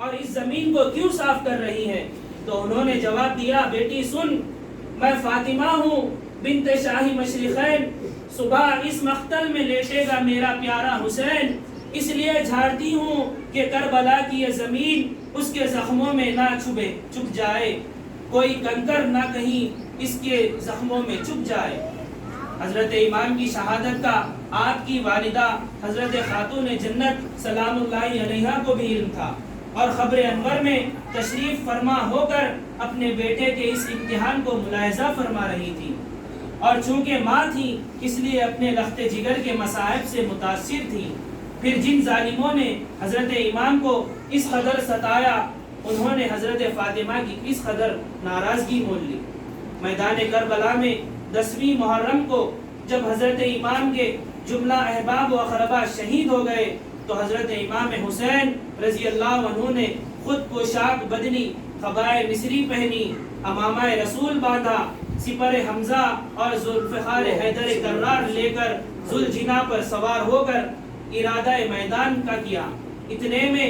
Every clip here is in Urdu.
اور اس زمین کو کیوں صاف کر رہی ہیں؟ تو انہوں نے جواب دیا، بیٹی سن، میں فاطمہ ہوں بنت شاہی مشرقین، صبح اس مقتل میں لیٹے گا میرا پیارا حسین، اس لیے جھاڑتی ہوں کہ کربلا کی یہ زمین اس کے زخموں میں نہ چپ جائے، کوئی کنکر نہ کہیں اس کے زخموں میں چپ جائے۔ حضرت امام کی شہادت کا آپ کی والدہ حضرت خاتون جنت سلام اللہ علیہا کو بھی علم تھا، اور خبر انور میں تشریف فرما ہو کر اپنے بیٹے کے اس امتحان کو ملاحظہ فرما رہی تھی، اور چونکہ ماں تھی اس لیے اپنے لخت جگر کے مصائب سے متاثر تھی۔ پھر جن ظالموں نے حضرت امام کو اس قدر ستایا، انہوں نے حضرت فاطمہ کی اس قدر ناراضگی مول لی۔ میدان کربلا میں 10ویں محرم کو جب حضرت امام کے جملہ احباب و اقربا شہید ہو گئے تو حضرت امام حسین رضی اللہ عنہ نے خود پوشاک بدلی، قبائے مصری پہنی، امامہ رسول باندھا، سپر حمزہ اور ذوالفقار حیدر کرار لے کر ذوالجنا پر سوار ہو کر ارادہ میدان کا کیا۔ اتنے میں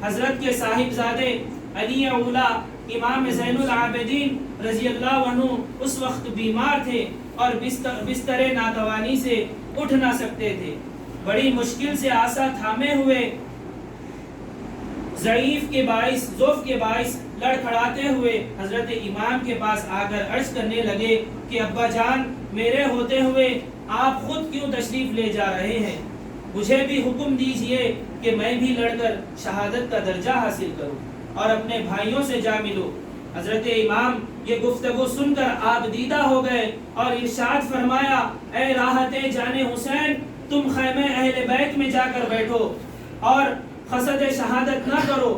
حضرت کے صاحبزادے علی اولا امام زین العابدین رضی اللہ عنہ اس وقت بیمار تھے اور بستر ناتوانی سے اٹھ نہ سکتے تھے۔ بڑی مشکل سے آسا تھامے ہوئے ضعیف کے باعث لڑکھڑاتے ہوئے حضرت امام کے پاس آ کر عرض کرنے لگے کہ ابا جان، میرے ہوتے ہوئے آپ خود کیوں تشریف لے جا رہے ہیں؟ مجھے بھی حکم دیجئے کہ میں بھی لڑ کر شہادت کا درجہ حاصل کروں اور اپنے بھائیوں سے جا ملوں۔ حضرت امام یہ گفتگو سن کر آپ دیدہ ہو گئے اور ارشاد فرمایا، اے راحت جان حسین، تم خیمہ اہل بیت میں جا کر بیٹھو اور قصد شہادت نہ کرو،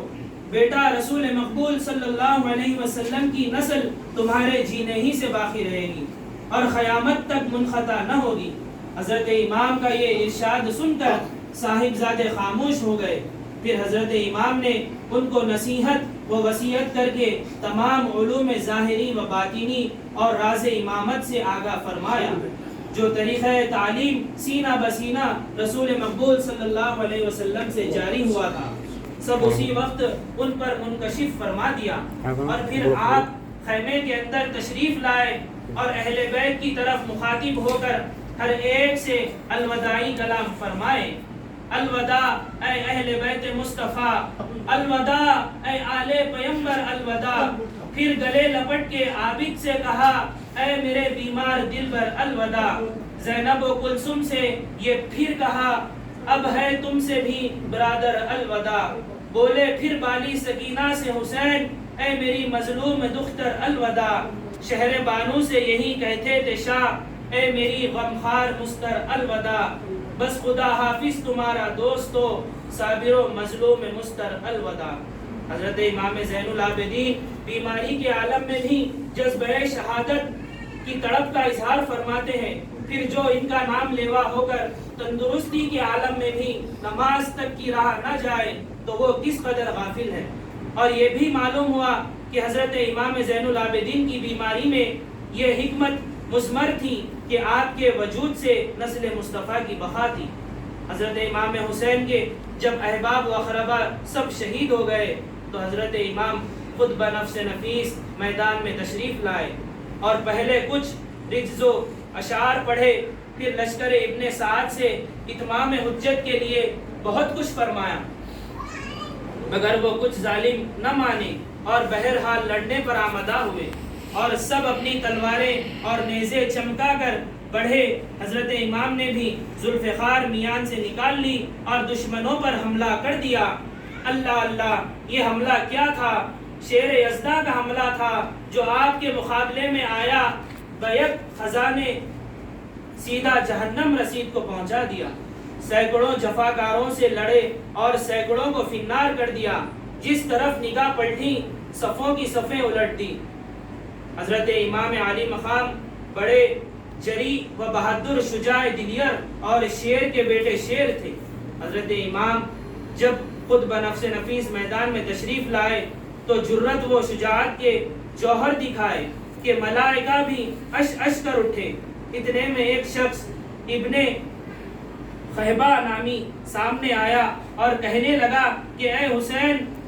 بیٹا رسول مقبول صلی اللہ علیہ وسلم کی نسل تمہارے جینے ہی سے باقی رہے گی اور قیامت تک منقطع نہ ہوگی۔ حضرت امام کا یہ ارشاد سن کر صاحبزادے خاموش ہو گئے۔ پھر حضرت امام نے ان کو نصیحت و وصیت کر کے تمام علوم ظاہری و باطنی اور راز امامت سے آگاہ فرمایا۔ جو طریقہ تعلیم سینہ بسینہ رسول مقبول صلی اللہ علیہ وسلم سے جاری ہوا تھا، سب اسی وقت ان پر منکشف فرما دیا، اور پھر آپ خیمے کے اندر تشریف لائے اور اہل بیت کی طرف مخاطب ہو کر ہر ایک سے الوداعی کلام فرمائے۔ الوداع اے اہل بیت مصطفیٰ، الوداع اے آل پیمبر، الوداع۔ پھر گلے لپٹ کے عابد سے کہا، اے میرے بیمار دل بر، الوداع۔ زینب و کلثوم سے یہ پھر کہا، اب ہے تم سے بھی برادر، الوداع۔ بولے پھر بالی سکینہ سے حسین، اے میری مظلوم دختر، الوداع۔ شہر بانو سے یہی کہتے تھے شاہ، اے میری غمخوار مستر، الوداع۔ بس خدا حافظ تمہارا دوستو، صابر و مظلوم مستر، الوداع۔ حضرت امام زین العابدین بیماری کے عالم میں بھی جذبہ شہادت کی تڑپ کا اظہار فرماتے ہیں، پھر جو ان کا نام لیوا ہو کر تندرستی کے عالم میں بھی نماز تک کی راہ نہ جائے تو وہ کس قدر غافل ہے۔ اور یہ بھی معلوم ہوا کہ حضرت امام زین العابدین کی بیماری میں یہ حکمت مضمر تھی کہ آپ کے وجود سے نسل مصطفیٰ کی بقا تھی۔ حضرت امام حسین کے جب احباب و اقربا سب شہید ہو گئے تو حضرت امام خود بنفس نفیس میدان میں تشریف لائے اور پہلے کچھ رجز و اشعار پڑھے، پھر لشکر ابن سعد سے اتمام حجت کے لیے بہت کچھ فرمایا، مگر وہ کچھ ظالم نہ مانے اور بہرحال لڑنے پر آمادہ ہوئے اور سب اپنی تلواریں اور نیزے چمکا کر بڑھے۔ حضرت امام نے بھی ذوالفقار میان سے نکال لی اور دشمنوں پر حملہ کر دیا۔ اللہ اللہ، یہ حملہ کیا تھا؟ شیر یزدہ کا حملہ تھا جو آپ کے مقابلے میں آیا، بیک خزانے سیدھا جہنم رسید کو پہنچا دیا، سینکڑوں جفاکاروں سے لڑے اور سینکڑوں کو فنار کر دیا، جس طرف نگاہ پلٹی صفوں کی صفیں الٹ دی۔ حضرت امام علی مقام بڑے جری و بہادر، شجاع دلیر اور شیر کے بیٹے شیر تھے۔ حضرت امام جب خود بنفس نفیس میدان میں تشریف لائے تو جرت و شجاعت کے جوہر دکھائے کہ ملائکہ بھی اش اش کر اٹھے۔ اتنے میں ایک شخص ابن خہبہ نامی سامنے آیا اور کہنے لگا کہ اے حسین،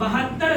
72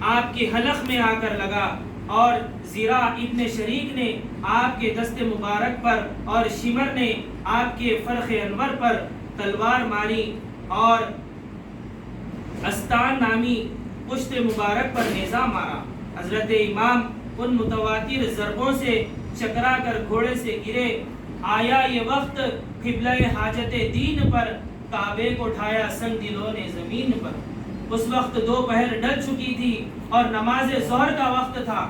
آپ کے حلق میں آ کر لگا اور زرا ابن شریک نے آپ کے دست مبارک پر اور شمر نے آپ کے فرخ انور پر تلوار ماری اور استان نامی پشت مبارک پر نیزہ مارا۔ حضرت امام ان متواتر ضربوں سے چکرا کر گھوڑے سے گرے۔ آیا یہ وقت قبلہ حاجت دین پر، کعبے کو اٹھایا سنگ دلوں نے زمین پر۔ اس وقت دوپہر ڈل چکی تھی اور نماز ظہر کا وقت تھا۔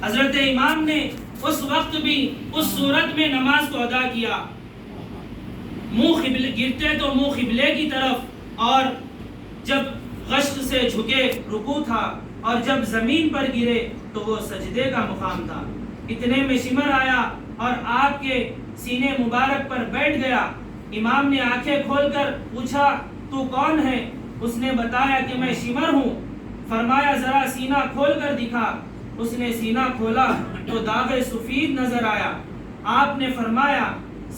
حضرت امام نے اس وقت بھی اس صورت میں نماز کو ادا کیا، منہ قبلے گرتے تو منہ قبلے کی طرف، اور جب غشق سے جھکے رکوع تھا، اور جب زمین پر گرے تو وہ سجدے کا مقام تھا۔ اتنے میں شمر آیا اور آپ کے سینے مبارک پر بیٹھ گیا۔ امام نے آنکھیں کھول کر پوچھا تو کون ہے؟ اس نے بتایا کہ میں شمر ہوں۔ فرمایا ذرا سینہ کھول کر دکھا۔ اس نے سینہ کھولا تو داغ سفید نظر آیا۔ آپ نے فرمایا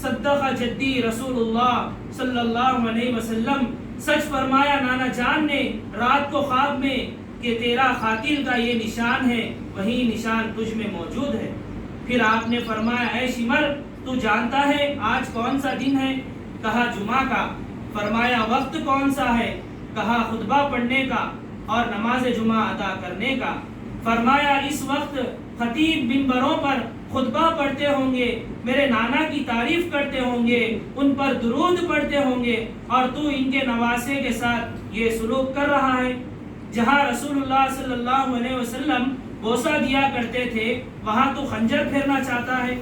صدق جدی رسول اللہ صلی اللہ علیہ وسلم، سچ فرمایا نانا جان نے رات کو خواب میں کہ تیرا قاتل کا یہ نشان ہے، وہی نشان تجھ میں موجود ہے۔ پھر آپ نے فرمایا اے شمر تو جانتا ہے آج کون سا دن ہے؟ کہا جمعہ کا۔ فرمایا وقت کون سا ہے؟ کہا خطبہ پڑھنے کا اور نماز جمعہ ادا کرنے کا۔ فرمایا اس وقت خطیب منبروں پر خطبہ پڑھتے ہوں گے، میرے نانا کی تعریف کرتے ہوں گے، ان پر درود پڑھتے ہوں گے، اور تو ان کے نواسے کے ساتھ یہ سلوک کر رہا ہے۔ جہاں رسول اللہ صلی اللہ علیہ وسلم بوسہ دیا کرتے تھے وہاں تو خنجر پھیرنا چاہتا ہے۔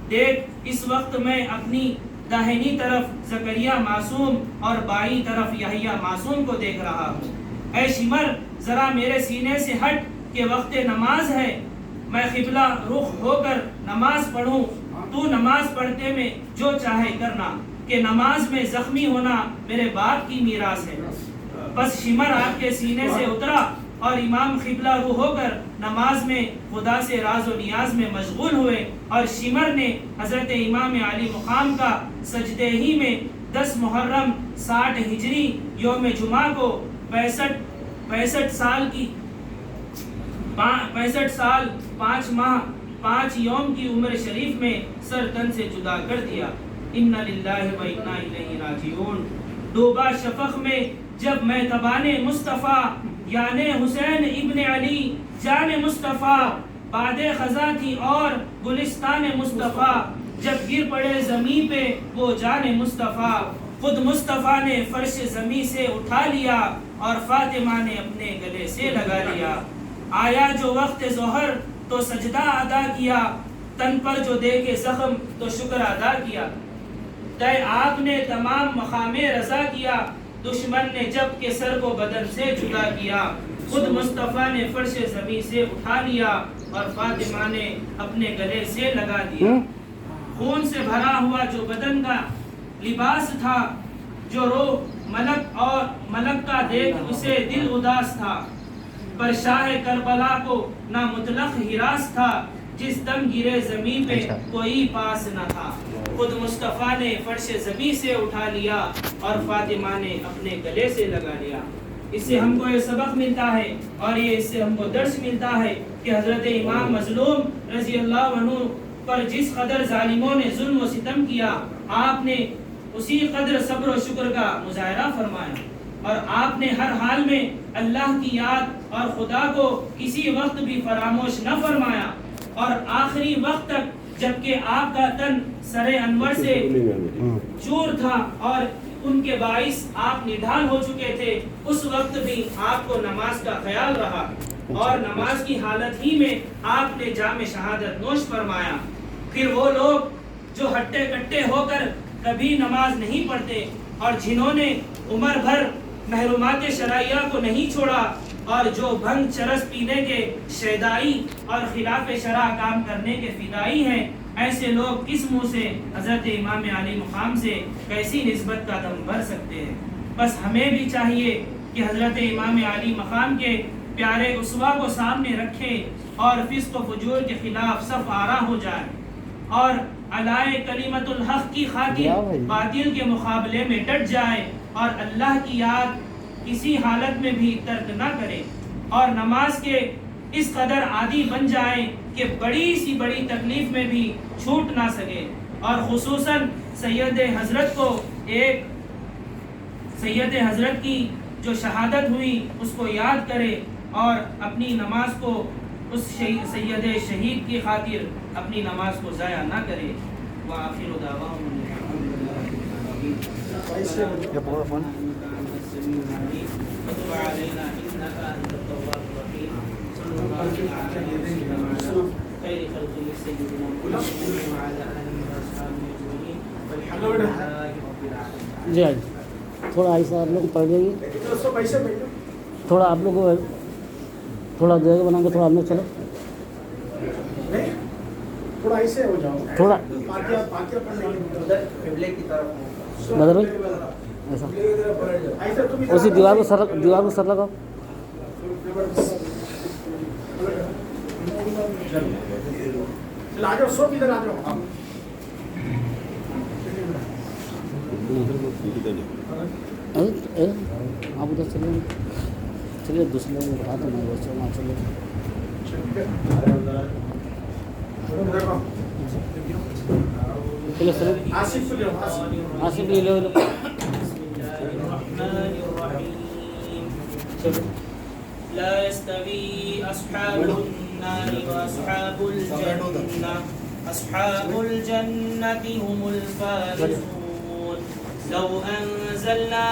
دیکھ اس وقت میں اپنی داہنی طرف زکریا معصوم اور بائیں طرف یحییٰ معصوم کو دیکھ رہا ہوں۔ اے شمر ذرا میرے سینے سے ہٹ کہ وقت نماز ہے، میں قبلہ رخ ہو کر نماز پڑھوں، تو نماز پڑھتے میں جو چاہے کرنا، کہ نماز میں زخمی ہونا میرے باپ کی میراث ہے۔ بس شمر آپ کے سینے سے اترا اور امام قبلہ رو ہو کر نماز میں خدا سے راز و نیاز میں مشغول ہوئے، اور شمر نے حضرت امام علی مقام کا سجدے ہی میں 10 محرم 60 ہجری یوم جمعہ کو 65 سال 5 ماہ 5 یوم کی عمر شریف میں سر تن سے جدا کر دیا۔ اِنَّ لِلَّهِ وَإِنَّا إِلَيْهِ راجعون۔ ڈوبا شفق میں جب میں تبان مصطفیٰ، یعنی حسین ابن علی جان مصطفیٰ، باد خزاں تھی اور گلستان مصطفیٰ، جب گر پڑے زمین پہ وہ جان مصطفیٰ، خود مصطفیٰ نے فرش زمین سے اٹھا لیا اور فاطمہ نے اپنے گلے سے لگا لیا۔ آیا جو وقت ظہر تو سجدہ ادا کیا، تن پر جو دیکھے زخم تو شکر ادا کیا۔ تے آپ نے تمام مقام رضا کیا، دشمن نے جب کہ سر کو بدن سے جدا کیا، خود مصطفیٰ نے فرش زمین سے اٹھا لیا اور فاطمہ نے اپنے گلے سے لگا دیا۔ خون سے بھرا ہوا جو بدن کا لباس تھا، جو روح ملک اور ملک کا دیکھ اسے دل اداس تھا، پر شاہ کربلا کو نہ مطلق ہراس تھا، جس دم گرے زمین پہ کوئی پاس نہ تھا، خود مصطفیٰ نے فرش زمین سے اٹھا لیا اور فاطمہ نے اپنے گلے سے لگا لیا۔ اس سے ہم کو یہ سبق ملتا ہے اور یہ اس سے ہم کو درس ملتا ہے کہ حضرت امام مظلوم رضی اللہ عنہ پر جس قدر ظالموں نے ظلم و ستم کیا، آپ نے اسی قدر صبر و شکر کا مظاہرہ فرمایا، اور آپ نے ہر حال میں اللہ کی یاد اور خدا کو کسی وقت بھی فراموش نہ فرمایا، اور آخری وقت تک جبکہ آپ کا تن سر انور سے چور تھا اور ان کے باعث آپ نڈھال ہو چکے تھے، اس وقت بھی آپ کو نماز کا خیال رہا، اور نماز کی حالت ہی میں آپ نے جام شہادت نوش فرمایا۔ پھر وہ لوگ جو ہٹے کٹے ہو کر کبھی نماز نہیں پڑھتے اور جنہوں نے عمر بھر محرومات شرعیہ کو نہیں چھوڑا، اور جو بھنگ چرس پینے کے شیدائی اور خلاف شرع کام کرنے کے فدائی ہیں، ایسے لوگ کس منہ سے حضرت امام علی مقام سے کیسی نسبت کا دم بھر سکتے ہیں؟ بس ہمیں بھی چاہیے کہ حضرت امام علی مقام کے پیارے اسوہ کو سامنے رکھیں اور فسق و فجور کے خلاف صف آرا ہو جائے، اور علائے کلمت الحق کی خاطر باطل کے مقابلے میں ڈٹ جائے، اور اللہ کی یاد کسی حالت میں بھی ترک نہ کرے۔ اور نماز کے اس قدر عادی بن جائیں کہ بڑی سی بڑی تکلیف میں بھی چھوٹ نہ سکے، اور خصوصاً سید حضرت کی جو شہادت ہوئی اس کو یاد کرے اور اپنی نماز کو اس سید شہید کی خاطر اپنی نماز کو ضائع نہ کرے۔ وآخر دعواہم وتب علينا إنك أنت التواب الرحيم صلى الله على خير خلقه سيدنا محمد وعلى آله وأصحابه أجمعين والحمد لله رب العالمين۔ جی تھوڑا ایسا آپ لوگ پڑھ جائیے، تھوڑا آپ لوگ تھوڑا جگہ بنا کے تھوڑا آپ لوگ چلو، تھوڑا ایسے ہو جاؤ، تھوڑا قبلے کی طرف بدر بھائی ایسا اسی دیوار کو سر لگاؤ۔ آ جاؤ، سو ادھر آ جاؤ۔ آپ ادھر چلیے دوسرے لوگوں کو بتاتے ہیں وہ چلو چلو سر آصف لے لو لا يستوي أصحاب النار وأصحاب الجنة أصحاب الجنة هم الفائزون لو أنزلنا